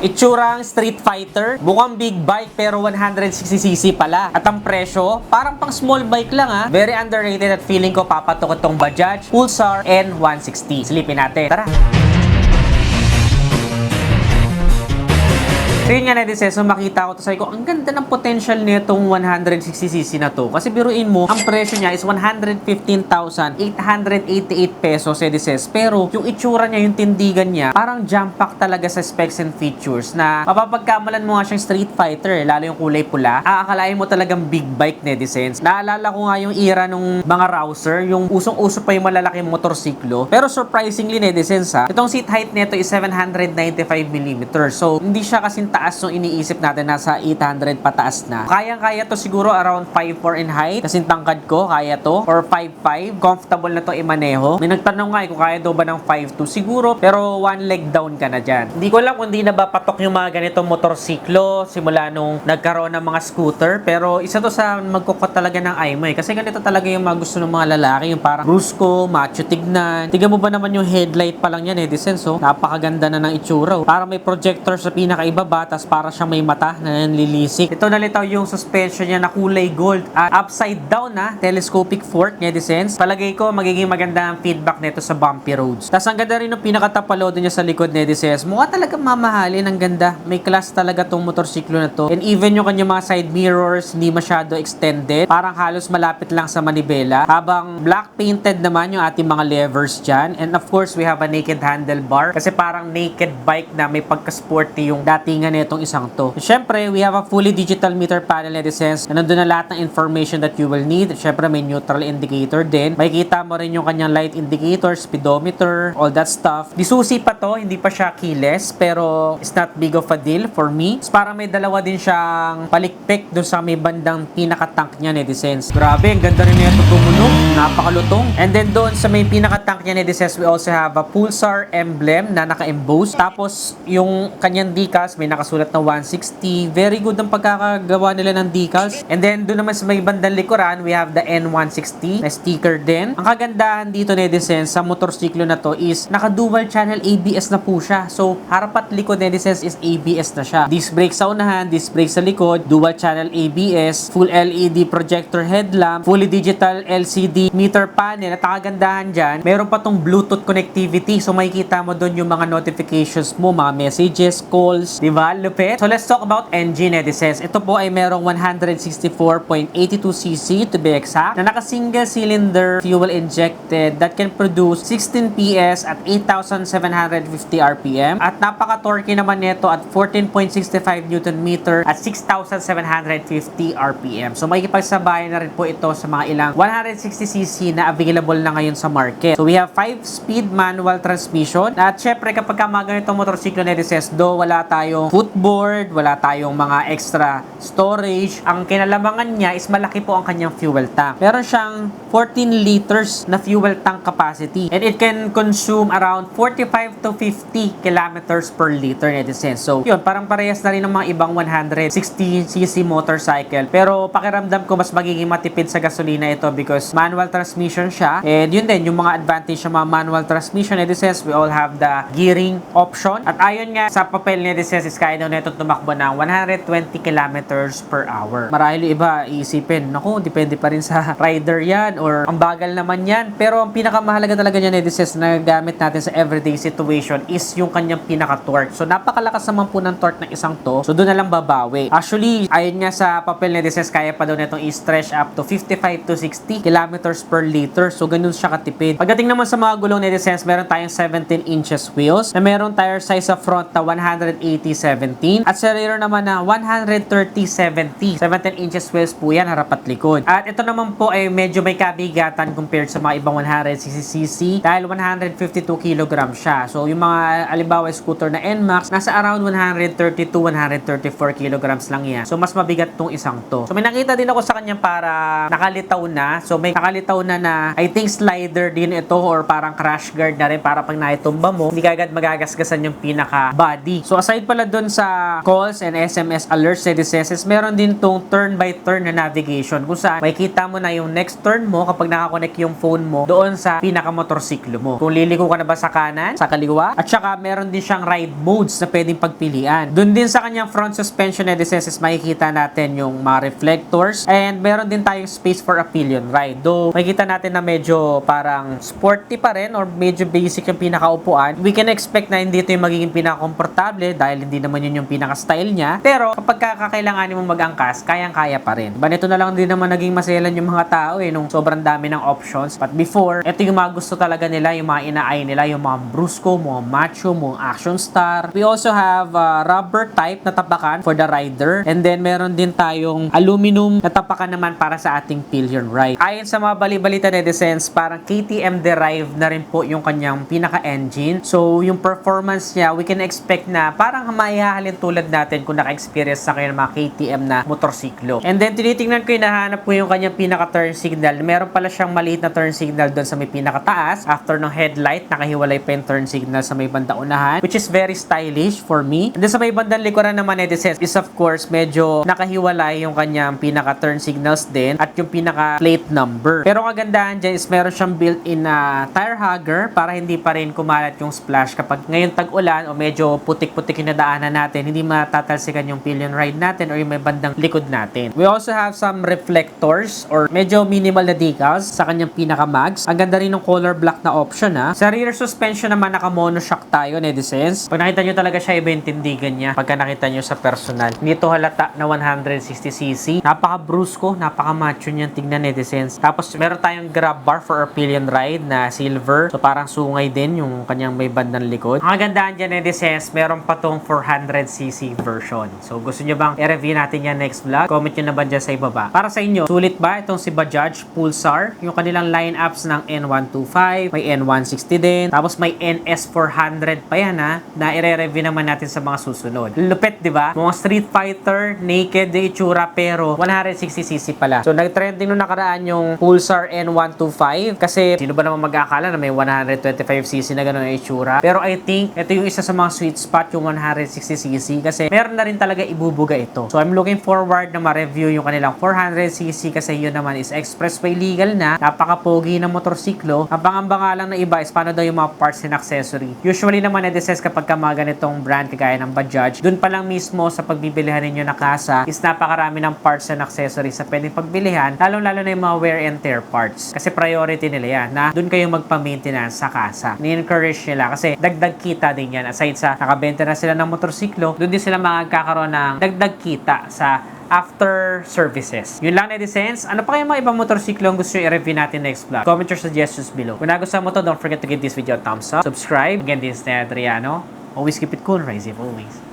Itsurang Street Fighter, mukhang big bike pero 160cc pala. At ang presyo, parang pang small bike lang ha. Very underrated at feeling ko papatok itong Bajaj Pulsar N160. Silipin natin. Tara! So yun nga netizen, so makita ko to, sabi ko, ang ganda ng potential nitong 160cc na to. Kasi biruin mo, ang presyo niya is 115,888 pesos, netizen. Pero yung itsura niya, yung tindigan niya, parang jump pack talaga sa specs and features na mapapagkamalan mo nga siyang Street Fighter, lalo yung kulay pula. Aakalain mo talagang big bike, netizens. Naalala ko nga yung era nung mga rouser, yung usong-uso pa yung malalaking motorsiklo. Pero surprisingly, netizens ha, itong seat height nito is 795mm. So, hindi siya kasing taas nung iniisip natin, nasa 800 pataas na. Kayang-kaya to siguro around 5'4" in height. Kasing tangkad ko, kaya to. Or 5'5". Comfortable na to imaneho. May nagtanong nga kung kaya daw ba ng 5'2". Siguro, pero one leg down ka na dyan. Hindi ko alam kung di na ba patok yung mga ganitong motorsiklo simula nung nagkaroon ng mga scooter. Pero isa to sa magkukot talaga ng eye mo eh. Kasi ganito talaga yung mga gusto ng mga lalaki. Yung parang brusco, macho tignan. Tignan mo ba naman yung headlight pa lang yan eh. So, napakaganda na ng itsura. Parang may projector sa pinakaibaba, tas para siyang may mata na nanlilisik. Ito nalitaw yung suspension niya na kulay gold at upside down na telescopic fork, netizens. Palagay ko magiging maganda ang feedback nito sa bumpy roads. Tas ang ganda rin ng pinakatapalodo niya sa likod, netizens. Mukha talaga mamahalin, ang ganda. May class talaga tong motorsiklo na to. And even yung kanyang mga side mirrors hindi masyado extended. Parang halos malapit lang sa manibela. Habang black painted naman yung ating mga levers dyan. And of course, we have a naked handlebar. Kasi parang naked bike na may pagka-sporty yung datingan itong isang to. Siyempre, we have a fully digital meter panel, netizens, na nandun na lahat ng information that you will need. Siyempre, may neutral indicator din. Makikita mo rin yung kanyang light indicator, speedometer, all that stuff. Disusi pa to, hindi pa siya keyless, pero it's not big of a deal for me. So, parang may dalawa din siyang palikpik doon sa may bandang pinaka-tank niya, netizens. Grabe, ang ganda rin nito tumunog. Napakalutong. And then doon sa may pinaka-tank niya, netizens, we also have a Pulsar emblem na naka-emboss. Tapos, yung kanyang decals, may nakasulat na 160. Very good ang pagkakagawa nila ng decals. And then, doon naman sa may bandang likuran, we have the N160 na sticker din. Ang kagandahan dito, netizens, sa motorsiklo na to is naka-dual channel ABS na po siya. So, harap at likod, netizens, is ABS na siya. Disc brake sa unahan, disc brake sa likod, dual channel ABS, full LED projector headlamp, fully digital LCD meter panel. At ang kagandahan dyan, meron pa tong Bluetooth connectivity. So, makikita mo doon yung mga notifications mo, mga messages, calls, diba? Lupit. So, let's talk about engine, netizens. Ito po ay merong 164.82cc to be exact, na naka-single cylinder fuel injected that can produce 16 PS at 8,750 RPM. At napaka-torque naman nito at 14.65 Nm at 6,750 RPM. So, makikipagsabayan na rin po ito sa mga ilang 160cc na available na ngayon sa market. So, we have 5-speed manual transmission. At syempre, kapag mga ganitong motorsiklo, netizens, do wala tayong footboard, wala tayong mga extra storage. Ang kinalamangan niya is malaki po ang kanyang fuel tank. Meron siyang 14 liters na fuel tank capacity. And it can consume around 45 to 50 kilometers per liter, netizens. So, yun, parang parehas na rin ng mga ibang 160cc motorcycle. Pero pakiramdam ko mas magiging matipid sa gasolina ito because manual transmission siya. And yun din, yung mga advantage ng mga manual transmission, netizens, we all have the gearing option. At ayon nga sa papel, netizens, is kaya daw nito tumakbo ng 120 kilometers per hour. Marahil yung iba iisipin, naku, depende pa rin sa rider yan or ang bagal naman yan. Pero ang pinakamahalaga talaga niya, netizens, na gamit natin sa everyday situation is yung kanyang pinaka-torque. So, napakalakas naman po ng torque ng isang to. So, doon na lang babawi. Actually, ayon nga sa papel, netizens, kaya pa daw nitong i-stretch up to 55 to 60 kilometers per liter. So, ganun siya katipid. Pagdating naman sa mga gulong, netizens, meron tayong 17 inches wheels na meron tire size sa front na 180/17 at sa rear naman na 130/70. 17 inches wheels po yan, harap at likod. At ito naman po ay medyo may kabigatan compared sa mga ibang 160cc dahil 152 kg siya. So, yung mga alimbawa scooter na NMAX, nasa around 132, 134 kilograms lang yan. So, mas mabigat tong isang to. So, may nakita din ako sa kanya para nakalitaw na. So, may nakalitaw na I think slider din ito or parang crash guard na rin para pag naitumba mo, hindi ka agad magagasgasan yung pinaka-body. So, aside pala doon, bukod sa calls and SMS alerts, netizens, meron din tong turn by turn na navigation kung saan makikita mo na yung next turn mo kapag nakakonect yung phone mo doon sa pinaka-motorsiklo mo. Kung liliko ka na ba sa kanan, sa kaliwa, at saka meron din siyang ride modes na pwedeng pagpilian. Doon din sa kanyang front suspension, netizens, makikita natin yung mga reflectors and meron din tayong space for a pillion ride. Though makikita natin na medyo parang sporty pa rin or medyo basic yung pinakaupuan, we can expect na hindi ito yung magiging pinaka-komportable dahil hindi naman yun yung pinaka-style niya. Pero kapag kakailanganin mo mag-angkas, kayang-kaya pa rin. Diba, nito na lang din naman naging maselan yung mga tao nung sobrang dami ng options. But before, ito yung mga gusto talaga nila, yung mga inaay nila, yung mga brusco, mga macho, mga action star. We also have rubber type na tapakan for the rider. And then meron din tayong aluminum na tapakan naman para sa ating pillion ride. Ayon sa mga bali-balita, netizens, parang KTM derived na rin po yung kanyang pinaka-engine. So, yung performance niya, we can expect na parang maihahalin tulad natin kung naka-experience sa kayo ng mga KTM na motorsiklo. And then, tinitingnan ko yung nahanap ko yung kanyang pinaka-turn signal. Meron pala siyang maliit na turn signal doon sa may pinaka-taas. After ng headlight, nakahiwalay pa yung turn signal sa may banda unahan, which is very stylish for me. And then, sa may bandang likuran naman, netizens, is of course, medyo nakahiwalay yung kanyang pinaka-turn signals din at yung pinaka-plate number. Pero kagandahan dyan is meron siyang built-in na tire hugger para hindi pa rin kumalat yung splash kapag ngayon tag-ulan o medyo putik-putik yung nadaanan natin, hindi matatalsikan yung pillion ride natin or yung may bandang likod natin. We also have some reflectors or medyo minimal na decals sa kanyang pinaka-mags. Ang ganda rin ng color black na option Sa rear suspension naman naka-monoshock tayo, netizens. Pag nakita nyo talaga siya, iba yung tindigan niya pagka nakita nyo sa personal. Nito halata na 160cc. Napaka-brusco, napaka-macho niyan tignan, netizens. Tapos meron tayong grab bar for our pillion ride na silver. So parang sungay din yung kanyang may bandang likod. Ang gandaan dyan, netizens, meron pa tong 400cc version. So gusto nyo bang i-review natin yan next vlog? Comment nyo naman dyan sa ibaba. Para sa inyo, sulit ba itong si Bajaj Pulsar? Yung kanilang lineups ng N125, may N160 din, tapos may NS400 pa yan na i-review naman natin sa mga susunod. Lupet, di ba? Mga Street Fighter, naked yung itsura, pero 160cc pala. So nag-trending nung nakaraan yung Pulsar N125 kasi sino ba naman mag-aakala na may 125cc na gano'n yung itsura? Pero I think ito yung isa sa mga sweet spot, yung 160cc, kasi meron na rin talaga ibubuga ito. So I'm looking forward na ma-review yung kanilang 400cc kasi yun naman is expressway legal na, napaka-pogi ng motorsiklo. Ang pangamba nga lang na iba is paano daw yung mga parts and accessory. Usually naman, netizens, kapag ka mga ganitong brand kagaya ng Bajaj, dun pa lang mismo sa pagbibilihan ninyo na kasa is napakarami ng parts and accessories sa pwedeng pagbilihan, lalong-lalo na yung mga wear and tear parts. Kasi priority nila yan na dun kayo magpa-maintenance sa kasa. Ni-encourage nila kasi dagdag kita din yan. Aside sa nakabenta na sila ng motorsiklo, dun din sila magkakaroon ng dagdag kita sa after services. Yun lang, netizens. Ano pa kayong mga ibang motorsiklo ang gusto nyo i-review natin next vlog? Comment your suggestions below. Kung nagustuhan mo to, don't forget to give this video a thumbs up. Subscribe. Again, this is Adriano. Always keep it cool, rise always.